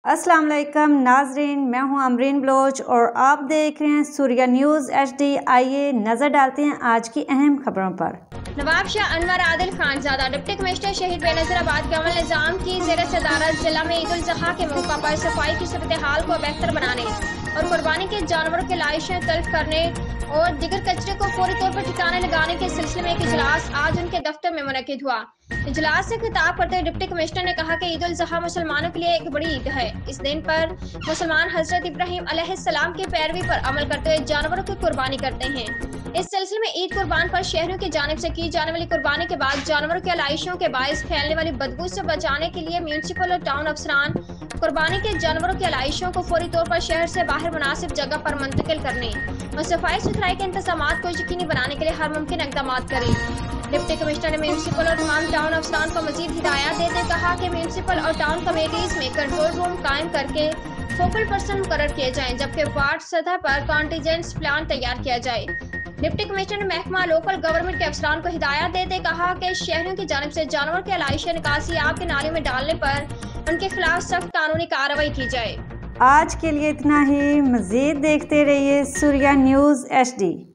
السلام علیکم ناظرین، میں ہوں امرین بلوچ اور آپ دیکھ رہے ہیں سوریہ نیوز HD۔ آئیے نظر ڈالتے ہیں آج کی اہم خبروں پر۔ نواب شاہ انور عادل خانزادہ ڈپٹی کمشنر شہید بے نظیر آباد کے عمل نظام کی زیر صدارت ضلع میں عید الاضحیٰ کے موقع پر صفائی کی صورتحال کو بہتر بنانے اور قربانی کے جانوروں کی لائشیں تلف کرنے اور دیگر کچرے کو فوری طور پر ٹھکانے لگانے کے سلسلے میں ایک اجلاس آج ان کے دفتر میں منعقد ہوا۔ اجلاس سے خطاب کرتے ہوئے ڈپٹی کمشنر نے کہا کہ عید الاضحیٰ مسلمانوں کے لیے ایک بڑی عید ہے۔ اس دن پر مسلمان حضرت ابراہیم علیہ السلام کی پیروی پر عمل کرتے ہوئے جانوروں کی قربانی کرتے ہیں۔ اس سلسلے میں عید قربان پر شہریوں کی جانب سے کی جانے والی قربانی کے بعد جانوروں کی علائشوں کے باعث پھیلنے والی بدبو سے بچانے کے لیے میونسپل اور ٹاؤن افسران قربانی کے جانوروں کی علائشوں کو فوری طور پر شہر سے باہر مناسب جگہ پر منتقل کرنے اور صفائی ستھرائی کے انتظامات کو یقینی بنانے کے لیے ہر ممکن اقدامات کریں۔ ڈپٹی کمشنر نے میونسپل اور تمام ٹاؤن افسران کو مزید ہدایات دیتے کہا کہ میونسپل اور ٹاؤن کمیٹیز میں کنٹرول روم قائم کر کے فوکل پرسن مقرر کیے جائیں، جبکہ وارڈ سطح پر کانٹینجنٹ پلان تیار کیا جائے۔ ڈپٹی کمشنر نے محکمہ لوکل گورنمنٹ کے افسران کو ہدایات دیتے کہا کہ شہریوں کی جانب سے جانور کے علائشیں نکاسی آب کے نالیوں میں ڈالنے پر ان کے خلاف سخت قانونی کارروائی کی جائے۔ آج کے لیے اتنا ہی، مزید دیکھتے رہیے سوریہ نیوز HD۔